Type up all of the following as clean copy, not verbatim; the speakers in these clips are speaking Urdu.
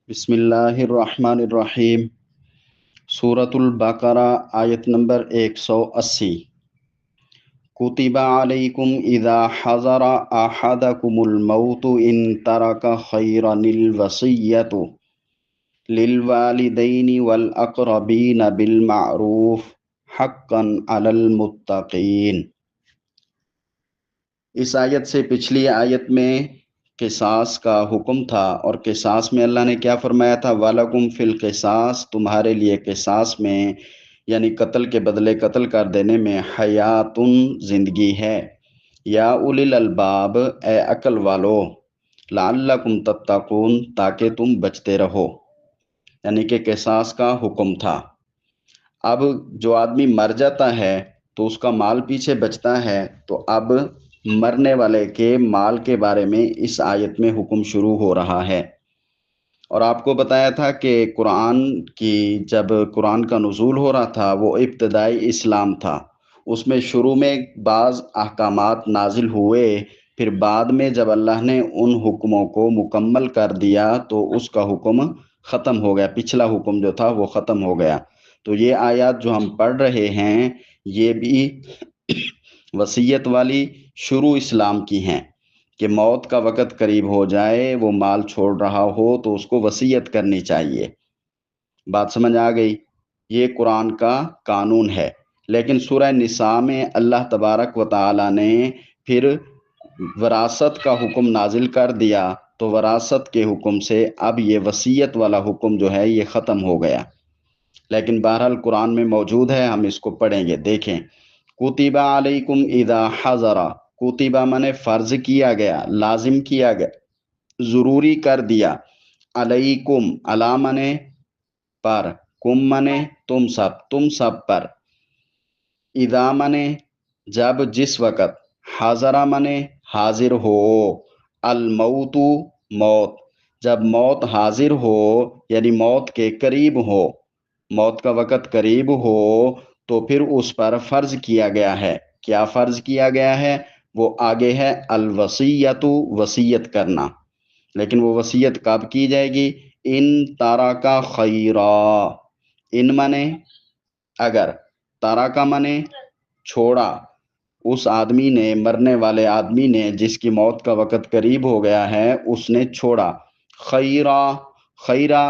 بسم اللہ الرحمن الرحیم۔ سورۃ البقرہ آیت نمبر 180۔ کتب علیکم اذا حضر احدکم الموت ان ترک خیرا الوصیۃ للوالدین والاقربین بالمعروف حقا علی المتقین۔ اس آیت سے پچھلی آیت میں قصاص کا حکم تھا، اور قصاص میں اللہ نے کیا فرمایا تھا؟ وَلَكُمْ فِي الْقِصَاصِ، تمہارے لیے قصاص میں یعنی قتل کے بدلے قتل کر دینے میں حیاتن زندگی ہے، یا اولی الالباب اے عقل والو، لعلکم تتقون تاکہ تم بچتے رہو، یعنی کہ قصاص کا حکم تھا۔ اب جو آدمی مر جاتا ہے تو اس کا مال پیچھے بچتا ہے، تو اب مرنے والے کے مال کے بارے میں اس آیت میں حکم شروع ہو رہا ہے۔ اور آپ کو بتایا تھا کہ جب قرآن کا نزول ہو رہا تھا وہ ابتدائی اسلام تھا، اس میں شروع میں بعض احکامات نازل ہوئے، پھر بعد میں جب اللہ نے ان حکموں کو مکمل کر دیا تو اس کا حکم ختم ہو گیا، پچھلا حکم جو تھا وہ ختم ہو گیا۔ تو یہ آیات جو ہم پڑھ رہے ہیں یہ بھی وصیت والی شروع اسلام کی ہیں، کہ موت کا وقت قریب ہو جائے، وہ مال چھوڑ رہا ہو تو اس کو وصیت کرنی چاہیے۔ بات سمجھ آ گئی؟ یہ قرآن کا قانون ہے۔ لیکن سورہ نساء میں اللہ تبارک و تعالی نے پھر وراثت کا حکم نازل کر دیا، تو وراثت کے حکم سے اب یہ وصیت والا حکم جو ہے یہ ختم ہو گیا۔ لیکن بہرحال قرآن میں موجود ہے، ہم اس کو پڑھیں گے۔ دیکھیں، کتب علیکم اذا حضر، کتبہ مانے فرض کیا گیا، لازم کیا گیا، ضروری کر دیا۔ علیکم، علی مانے پر، کم مانے تم سب پر، اذا مانے جب جس وقت، حضر مانے حاضر ہو، الموت موت، جب موت حاضر ہو یعنی موت کے قریب ہو، موت کا وقت قریب ہو، تو پھر اس پر فرض کیا گیا ہے۔ کیا فرض کیا گیا ہے؟ وہ آگے ہے، الوصیت، وصیت کرنا۔ لیکن وہ وصیت کب کی جائے گی؟ ان ترک خیرا، ان مانے اگر، ترک مانے چھوڑا، اس آدمی نے، مرنے والے آدمی نے جس کی موت کا وقت قریب ہو گیا ہے، اس نے چھوڑا خیرا، خیرا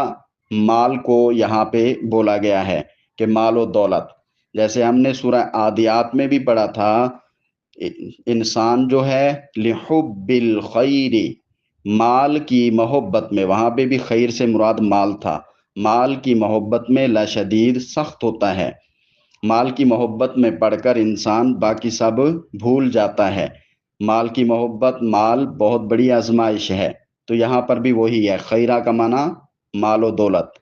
مال کو یہاں پہ بولا گیا ہے کہ مال و دولت، جیسے ہم نے سورہ عادیات میں بھی پڑھا تھا، انسان جو ہے لحب الخیر، مال کی محبت میں، وہاں پہ بھی خیر سے مراد مال تھا، مال کی محبت میں لشدید، سخت ہوتا ہے۔ مال کی محبت میں پڑھ کر انسان باقی سب بھول جاتا ہے۔ مال کی محبت، مال بہت بڑی آزمائش ہے، تو یہاں پر بھی وہی ہے، خیرہ کا معنی مال و دولت۔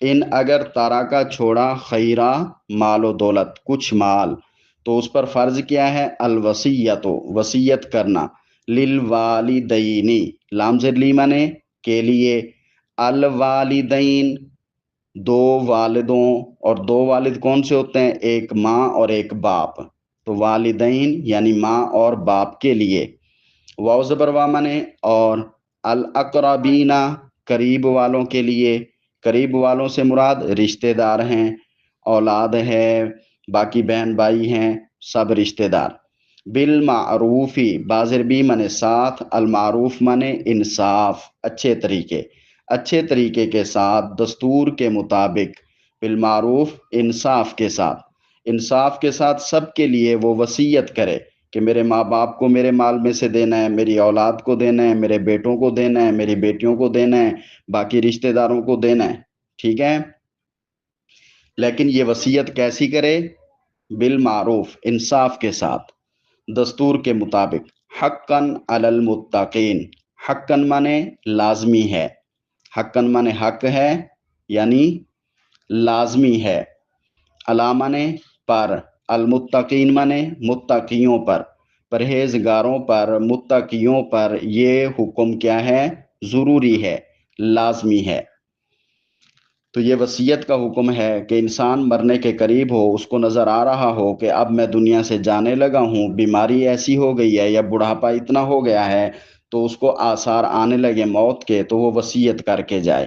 ان اگر تارا کا چھوڑا خیرہ مال و دولت، کچھ مال، تو اس پر فرض کیا ہے؟ الوصیت، وصیت کرنا، للوالدین، لام زیر لی مانے کے لیے، الوالدین دو والدوں، اور دو والد کون سے ہوتے ہیں؟ ایک ماں اور ایک باپ، تو والدین یعنی ماں اور باپ کے لیے، واو زبر وا مانے اور، الاقربین قریب والوں کے لیے، قریب والوں سے مراد رشتہ دار ہیں، اولاد ہے، باقی بہن بھائی ہیں، سب رشتہ دار۔ بالمعروفی، بازر بھی مانے ساتھ، المعروف مانے انصاف، اچھے طریقے، اچھے طریقے کے ساتھ، دستور کے مطابق، بالمعروف انصاف کے ساتھ، انصاف کے ساتھ سب کے لیے وہ وصیت کرے کہ میرے ماں باپ کو میرے مال میں سے دینا ہے، میری اولاد کو دینا ہے، میرے بیٹوں کو دینا ہے، میری بیٹیوں کو دینا ہے، باقی رشتہ داروں کو دینا ہے، ٹھیک ہے؟ لیکن یہ وصیت کیسی کرے؟ بالمعروف، انصاف کے ساتھ، دستور کے مطابق، حقاً علی المتقین، حقاً مانے لازمی ہے، حقاً مانے حق ہے یعنی لازمی ہے، علی مانے پر، المتقین مانے متقیوں پر، پرہیزگاروں پر، متقیوں پر یہ حکم کیا ہے؟ ضروری ہے، لازمی ہے۔ تو یہ وصیت کا حکم ہے کہ انسان مرنے کے قریب ہو، اس کو نظر آ رہا ہو کہ اب میں دنیا سے جانے لگا ہوں، بیماری ایسی ہو گئی ہے یا بڑھاپا اتنا ہو گیا ہے، تو اس کو آثار آنے لگے موت کے، تو وہ وصیت کر کے جائے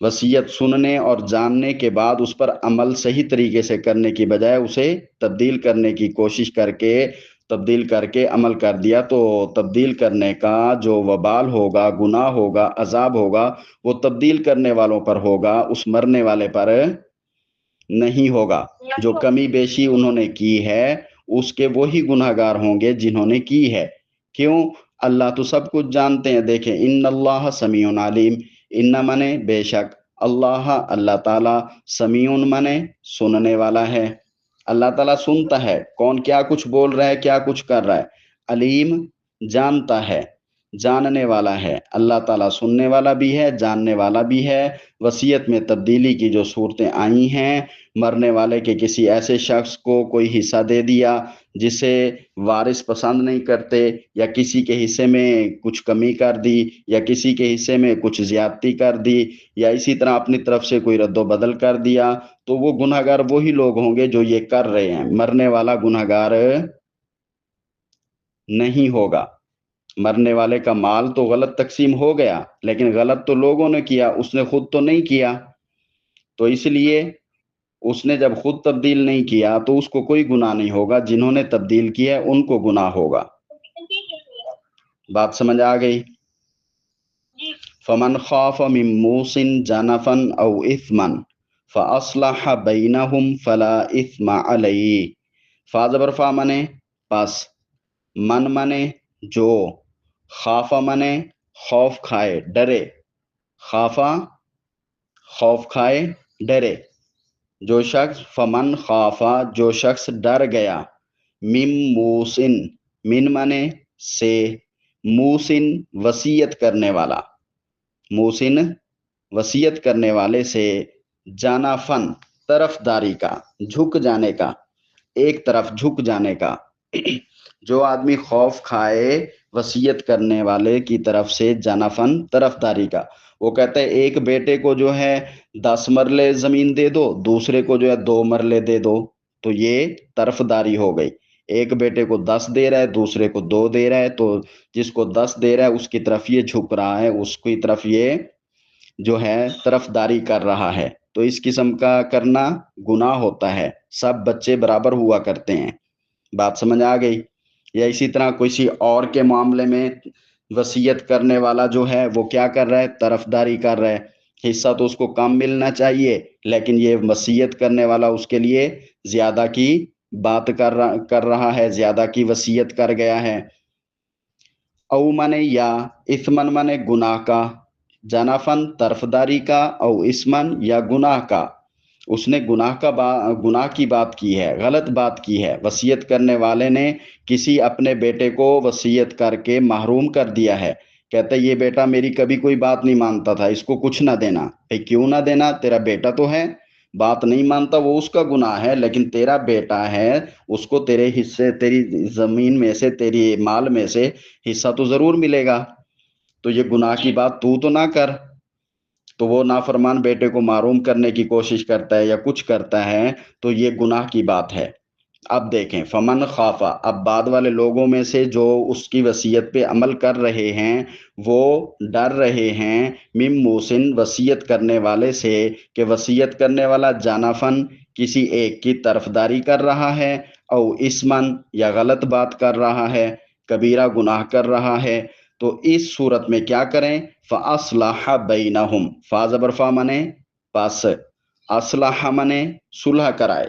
وصیت سننے اور جاننے کے بعد اس پر عمل صحیح طریقے سے کرنے کی بجائے اسے تبدیل کرنے کی کوشش کر کے عمل کر دیا، تو تبدیل کرنے کا جو وبال ہوگا، گناہ ہوگا، عذاب ہوگا، وہ تبدیل کرنے والوں پر ہوگا، اس مرنے والے پر نہیں ہوگا۔ جو کمی بیشی انہوں نے کی ہے اس کے وہی گناہگار ہوں گے جنہوں نے کی ہے۔ کیوں؟ اللہ تو سب کچھ جانتے ہیں۔ دیکھیں، ان اللہ سمیع علیم، ان منے بے شک، اللہ تعالیٰ، سمیع منے سننے والا ہے۔ اللہ تعالیٰ سنتا ہے کون کیا کچھ بول رہا ہے، کیا کچھ کر رہا ہے۔ علیم جانتا ہے، جاننے والا ہے۔ اللہ تعالیٰ سننے والا بھی ہے، جاننے والا بھی ہے۔ وصیت میں تبدیلی کی جو صورتیں آئی ہیں، مرنے والے کے کسی ایسے شخص کو کوئی حصہ دے دیا جسے وارث پسند نہیں کرتے، یا کسی کے حصے میں کچھ کمی کر دی، یا کسی کے حصے میں کچھ زیادتی کر دی، یا اسی طرح اپنی طرف سے کوئی رد و بدل کر دیا، تو وہ گناہگار وہی لوگ ہوں گے جو یہ کر رہے ہیں۔ مرنے والا گناہگار نہیں ہوگا۔ مرنے والے کا مال تو غلط تقسیم ہو گیا، لیکن غلط تو لوگوں نے کیا، اس نے خود تو نہیں کیا، تو اس لیے اس نے جب خود تبدیل نہیں کیا تو اس کو کوئی گناہ نہیں ہوگا، جنہوں نے تبدیل کیا ہے ان کو گناہ ہوگا۔ بات سمجھ آ گئی؟ فمن خاف من موص جنفا او اثما فاصلح بینہم فلا اثم علیہ۔ فا زبر فا منے پس، من منے جو، خافا منے خوف کھائے، ڈرے، خافا خوف کھائے، ڈرے۔ جو شخص، فمن خافا جو شخص ڈر گیا، من موسن، من منے سے، موسن وصیت کرنے والا، موسن وصیت کرنے والے سے، جانا فن طرف داری کا، جھک جانے کا، ایک طرف جھک جانے کا۔ جو آدمی خوف کھائے وصیت کرنے والے کی طرف سے، جانا فن طرف داری کا، وہ کہتا ہے ایک بیٹے کو جو ہے 10 مرلے زمین دے دو، دوسرے کو جو ہے 2 مرلے دے دو، تو یہ طرف داری ہو گئی۔ ایک بیٹے کو 10 دے رہا ہے، دوسرے کو 2 دے رہا ہے، تو جس کو 10 دے رہا ہے اس کی طرف یہ جھک رہا ہے، اس کی طرف یہ جو ہے طرف داری کر رہا ہے۔ تو اس قسم کا کرنا گناہ ہوتا ہے۔ سب بچے برابر ہوا کرتے ہیں۔ بات سمجھ آ گئی؟ یا اسی طرح کسی اور کے معاملے میں وصیت کرنے والا جو ہے وہ کیا کر رہا ہے؟ طرف داری کر رہا ہے۔ حصہ تو اس کو کم ملنا چاہیے، لیکن یہ وصیت کرنے والا اس کے لیے زیادہ کی بات کر رہا ہے، زیادہ کی وصیت کر گیا ہے۔ او منے یا، اثمن منے گناہ کا، جنافن طرفداری کا، او اسمن یا گناہ کا، اس نے گناہ کی بات کی ہے، غلط بات کی ہے۔ وصیت کرنے والے نے کسی اپنے بیٹے کو وصیت کر کے محروم کر دیا ہے، کہتا ہے یہ بیٹا میری کبھی کوئی بات نہیں مانتا تھا، اس کو کچھ نہ دینا۔ بھئی کیوں نہ دینا؟ تیرا بیٹا تو ہے، بات نہیں مانتا وہ اس کا گناہ ہے، لیکن تیرا بیٹا ہے، اس کو تیرے حصے، تیری زمین میں سے، تیری مال میں سے حصہ تو ضرور ملے گا، تو یہ گناہ کی بات تو نہ کر۔ تو وہ نافرمان بیٹے کو محروم کرنے کی کوشش کرتا ہے یا کچھ کرتا ہے، تو یہ گناہ کی بات ہے۔ اب دیکھیں، فمن خافا، اب بعد والے لوگوں میں سے جو اس کی وصیت پہ عمل کر رہے ہیں، وہ ڈر رہے ہیں من موسن وصیت کرنے والے سے، کہ وصیت کرنے والا جانفن کسی ایک کی طرفداری کر رہا ہے، او اسمن یا غلط بات کر رہا ہے، کبیرہ گناہ کر رہا ہے، تو اس صورت میں کیا کریں؟ فَأَصْلَحَ بَيْنَهُمْ، فا زبر فا منے پس، اصلح منے صلح کرائے۔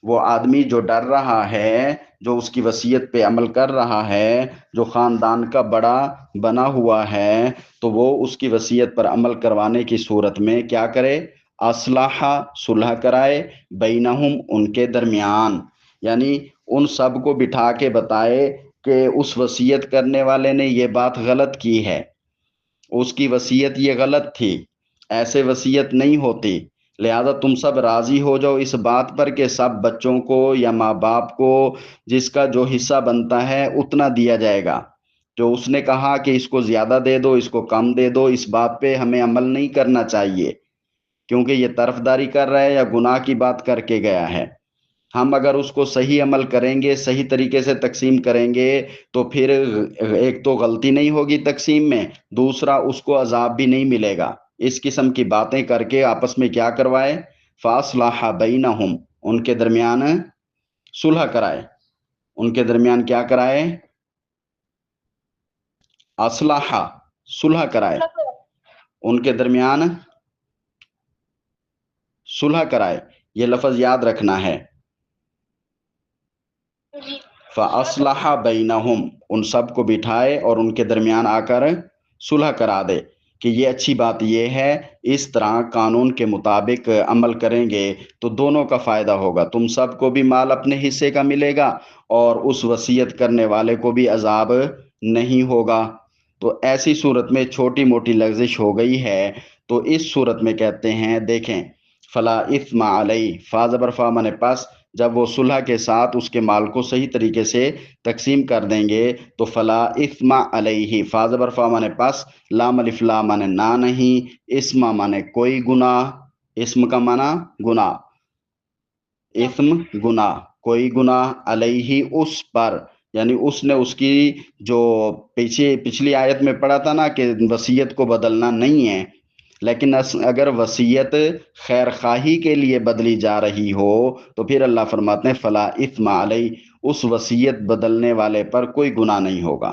وہ آدمی جو ڈر رہا ہے، جو اس کی وصیت پہ عمل کر رہا ہے، جو خاندان کا بڑا بنا ہوا ہے، تو وہ اس کی وصیت پر عمل کروانے کی صورت میں کیا کرے؟ اصلاح، صلح کرائے، بینہم ان کے درمیان، یعنی ان سب کو بٹھا کے بتائے کہ اس وصیت کرنے والے نے یہ بات غلط کی ہے، اس کی وصیت یہ غلط تھی، ایسے وصیت نہیں ہوتی، لہذا تم سب راضی ہو جاؤ اس بات پر کہ سب بچوں کو یا ماں باپ کو جس کا جو حصہ بنتا ہے اتنا دیا جائے گا۔ جو اس نے کہا کہ اس کو زیادہ دے دو، اس کو کم دے دو، اس بات پہ ہمیں عمل نہیں کرنا چاہیے، کیونکہ یہ طرفداری کر رہا ہے یا گناہ کی بات کر کے گیا ہے۔ ہم اگر اس کو صحیح عمل کریں گے، صحیح طریقے سے تقسیم کریں گے، تو پھر ایک تو غلطی نہیں ہوگی تقسیم میں، دوسرا اس کو عذاب بھی نہیں ملے گا۔ اس قسم کی باتیں کر کے آپس میں کیا کروائے؟ فاصلح بینہم، ان کے درمیان صلح کرائے، ان کے درمیان کیا کرائے؟ اصلاح، صلح کرائے، ان کے درمیان صلح کرائے، یہ لفظ یاد رکھنا ہے۔ فاصلح بینہم، ان سب کو بٹھائے اور ان کے درمیان آ کر صلح کرا دے کہ یہ اچھی بات یہ ہے، اس طرح قانون کے مطابق عمل کریں گے تو دونوں کا فائدہ ہوگا، تم سب کو بھی مال اپنے حصے کا ملے گا اور اس وصیت کرنے والے کو بھی عذاب نہیں ہوگا۔ تو ایسی صورت میں چھوٹی موٹی لغزش ہو گئی ہے تو اس صورت میں کہتے ہیں دیکھیں فلا اثم علیہ، فا زبر فا مانے پس، جب وہ صلح کے ساتھ اس کے مال کو صحیح طریقے سے تقسیم کر دیں گے تو فلا اثم علیہ، فا زبر فا مانے پس، لام الف لا مانے نہ نہیں، اسم مانے کوئی گناہ، اسم کا مانا گناہ، اسم گناہ، کوئی گناہ، علیہ اس پر، یعنی اس نے اس کی جو پچھلی آیت میں پڑھا تھا نا کہ وصیت کو بدلنا نہیں ہے، لیکن اگر وصیت خیر خواہی کے لیے بدلی جا رہی ہو تو پھر اللہ فرماتے ہیں فلا اثم علیہ، اس وصیت بدلنے والے پر کوئی گناہ نہیں ہوگا۔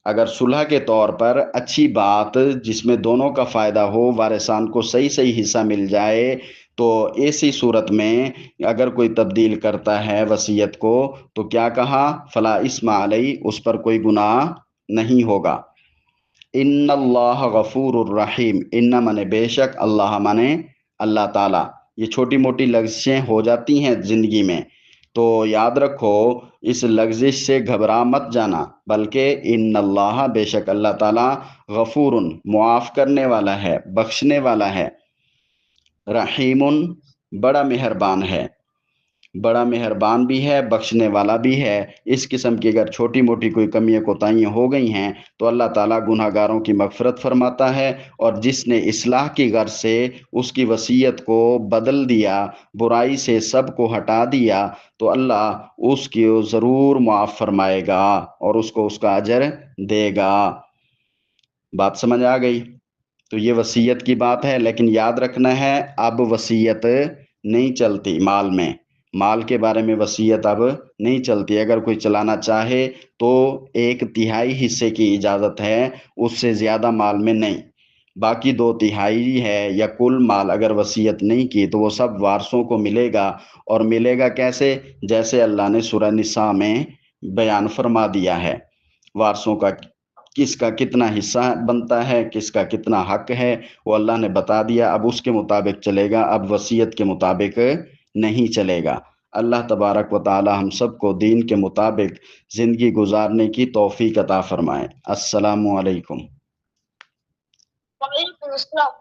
اگر صلح کے طور پر اچھی بات جس میں دونوں کا فائدہ ہو، وارثان کو صحیح صحیح حصہ مل جائے، تو ایسی صورت میں اگر کوئی تبدیل کرتا ہے وصیت کو تو کیا کہا؟ فلا اثم علیہ، اس پر کوئی گناہ نہیں ہوگا۔ ان اللہ غفور الرحیم، ان مانے بے شک، اللہ مانے اللہ تعالیٰ۔ یہ چھوٹی موٹی لغزشیں ہو جاتی ہیں زندگی میں تو یاد رکھو اس لغزش سے گھبرا مت جانا، بلکہ ان اللہ، بے شک اللہ تعالیٰ، غفور، معاف کرنے والا ہے، بخشنے والا ہے، رحیم، بڑا مہربان ہے، بڑا مہربان بھی ہے، بخشنے والا بھی ہے۔ اس قسم کی اگر چھوٹی موٹی کوئی کمیاں کوتاہیاں ہو گئی ہیں تو اللہ تعالیٰ گناہ گاروں کی مغفرت فرماتا ہے، اور جس نے اصلاح کی غرض سے اس کی وصیت کو بدل دیا، برائی سے سب کو ہٹا دیا، تو اللہ اس کی ضرور معاف فرمائے گا اور اس کو اس کا اجر دے گا۔ بات سمجھ آ گئی؟ تو یہ وصیت کی بات ہے، لیکن یاد رکھنا ہے اب وصیت نہیں چلتی مال میں، مال کے بارے میں وصیت اب نہیں چلتی۔ اگر کوئی چلانا چاہے تو 1/3 حصے کی اجازت ہے، اس سے زیادہ مال میں نہیں، باقی 2/3 ہے یا کل مال اگر وصیت نہیں کی تو وہ سب وارثوں کو ملے گا، اور ملے گا کیسے؟ جیسے اللہ نے سورہ نساء میں بیان فرما دیا ہے، وارثوں کا کس کا کتنا حصہ بنتا ہے، کس کا کتنا حق ہے، وہ اللہ نے بتا دیا۔ اب اس کے مطابق چلے گا، اب وصیت کے مطابق نہیں چلے گا۔ اللہ تبارک و تعالی ہم سب کو دین کے مطابق زندگی گزارنے کی توفیق عطا فرمائے۔ السلام علیکم۔ وعلیکم السلام۔